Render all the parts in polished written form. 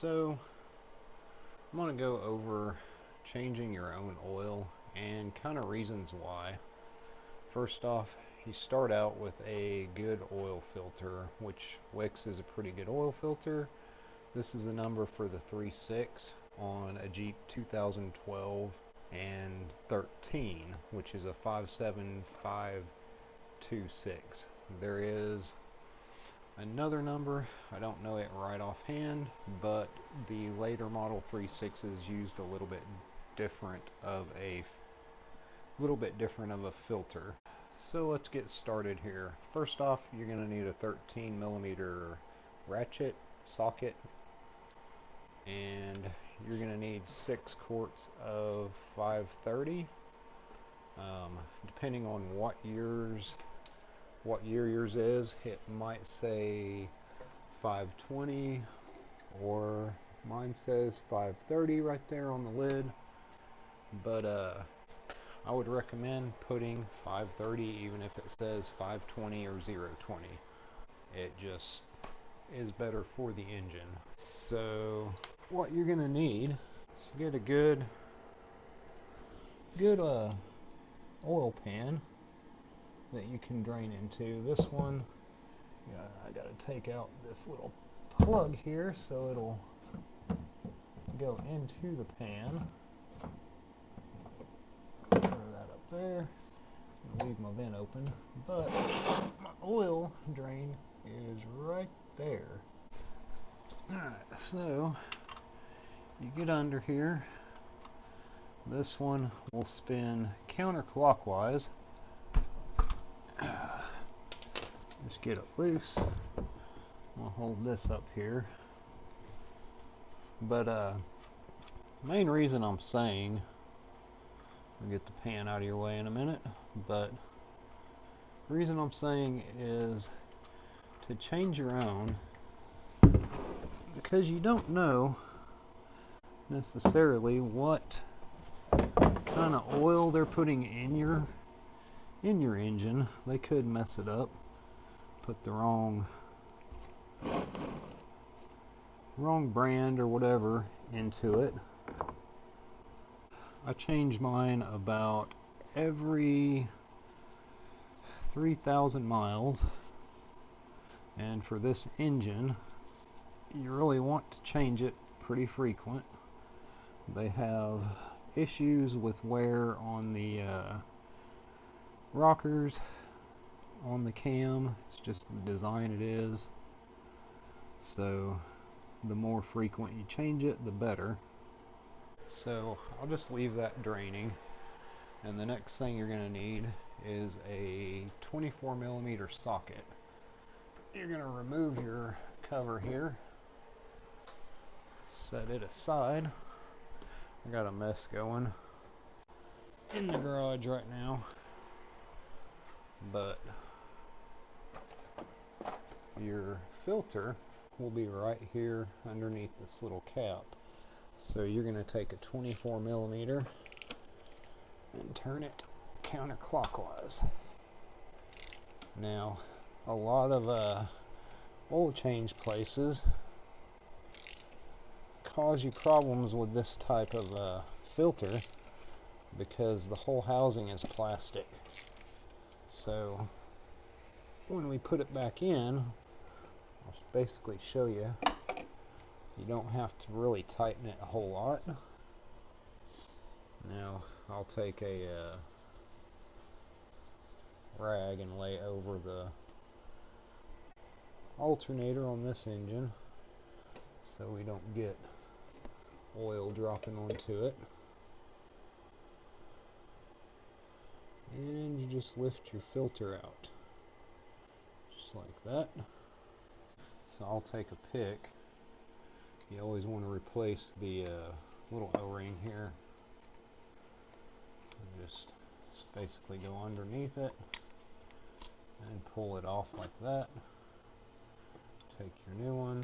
So I'm going to go over changing your own oil and kind of reasons why. First off, you start out with a good oil filter, which Wix is a pretty good oil filter. This is a number for the 3.6 on a Jeep 2012 and 13, which is a 57526. There is another number, I don't know it right offhand, but the later model 3.6s used a little bit different of a filter. So let's get started here. First off, you're going to need a 13 millimeter ratchet socket, and you're going to need 6 quarts of 530. Depending on what year yours is, it might say 520, or mine says 530 right there on the lid, but I would recommend putting 530 even if it says 520 or 020. It just is better for the engine. So what you're gonna need is get a good oil pan that you can drain into. This one, I gotta take out this little plug here so it'll go into the pan. Throw that up there and leave my vent open, but my oil drain is right there. Alright, so you get under here. This one will spin counterclockwise. Just get it loose. I'll hold this up here. But main reason I'm saying, I'll get the pan out of your way in a minute, but the reason I'm saying is to change your own, because you don't know necessarily what kind of oil they're putting in your engine. They could mess it up, put the wrong brand or whatever into it. I change mine about every 3,000 miles, and for this engine you really want to change it pretty frequent. They have issues with wear on the rockers, on the cam. It's just the design it is. So the more frequent you change it, the better. So I'll just leave that draining, and the next thing you're going to need is a 24 millimeter socket. You're going to remove your cover here, set it aside. I got a mess going in the garage right now, but your filter will be right here underneath this little cap. So you're going to take a 24 millimeter and turn it counterclockwise. Now, a lot of oil change places cause you problems with this type of filter because the whole housing is plastic. So when we put it back in, I'll basically show you. You don't have to really tighten it a whole lot. Now I'll take a rag and lay over the alternator on this engine so we don't get oil dropping onto it. And you just lift your filter out just like that. So I'll take a pick. You always want to replace the little O-ring here. Just basically go underneath it and pull it off like that. Take your new one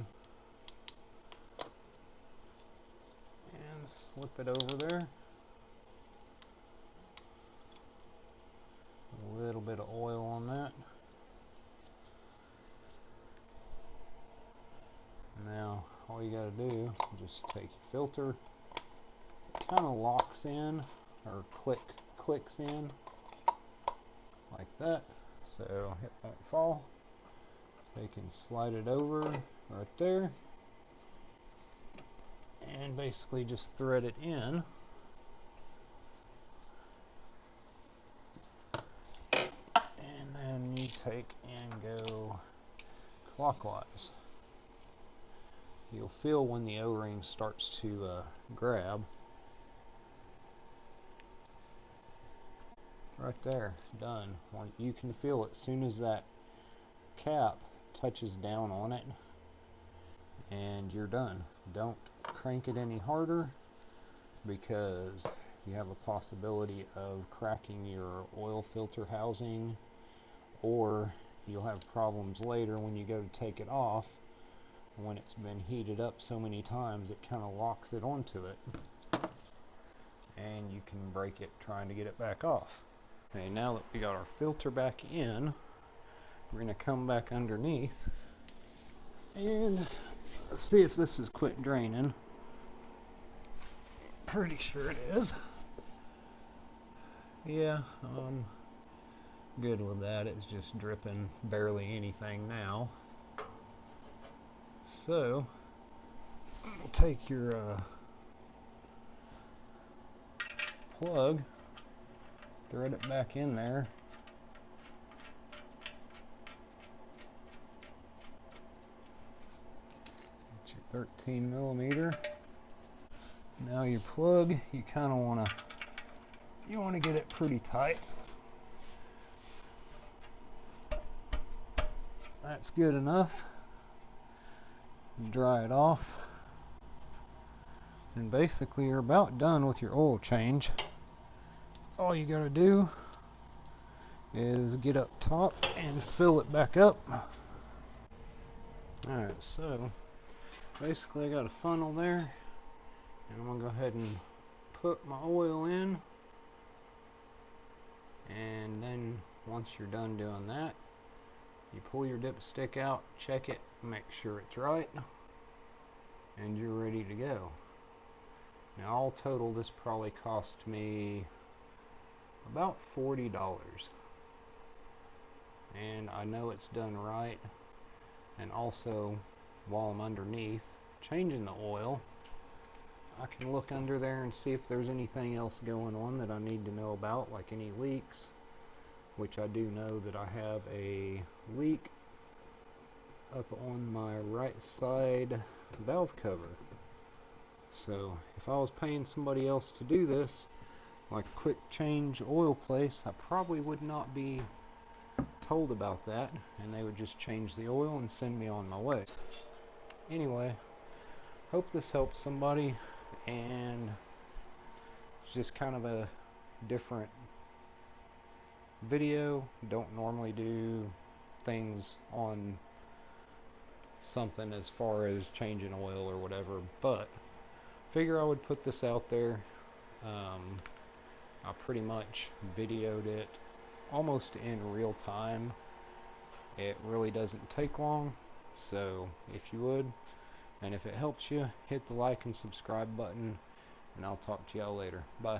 and slip it over there. A little bit of oil on that. Now all you gotta do, just take your filter, it kind of locks in, or clicks in, like that, so it won't fall. So you can slide it over right there, and basically just thread it in. And then you take and go clockwise. You'll feel when the O-ring starts to grab. Right there, done. You can feel it as soon as that cap touches down on it, and you're done. Don't crank it any harder, because you have a possibility of cracking your oil filter housing, or you'll have problems later when you go to take it off. When it's been heated up so many times, it kind of locks it onto it, and you can break it trying to get it back off. Okay, now that we got our filter back in, we're going to come back underneath and let's see if this has quit draining. Pretty sure it is. Yeah, good with that. It's just dripping barely anything now. So, take your plug, thread it back in there. Get your 13 millimeter. Now your plug, you kind of want to get it pretty tight. That's good enough. Dry it off, and basically you're about done with your oil change. All you gotta do is get up top and fill it back up. Alright, so basically I got a funnel there, and I'm gonna go ahead and put my oil in, and then once you're done doing that, you pull your dipstick out, check it, make sure it's right, and you're ready to go. Now all total, this probably cost me about $40, and I know it's done right. And also, while I'm underneath changing the oil, I can look under there and see if there's anything else going on that I need to know about, like any leaks, which I do know that I have a leak up on my right side valve cover. So if I was paying somebody else to do this, like a quick change oil place, I probably would not be told about that, and they would just change the oil and send me on my way. Anyway, hope this helps somebody, and it's just kind of a different video. Don't normally do things on something as far as changing oil or whatever, but figure I would put this out there. I pretty much videoed it almost in real time. It really doesn't take long, so if you would, and if it helps you, hit the like and subscribe button, and I'll talk to y'all later. Bye.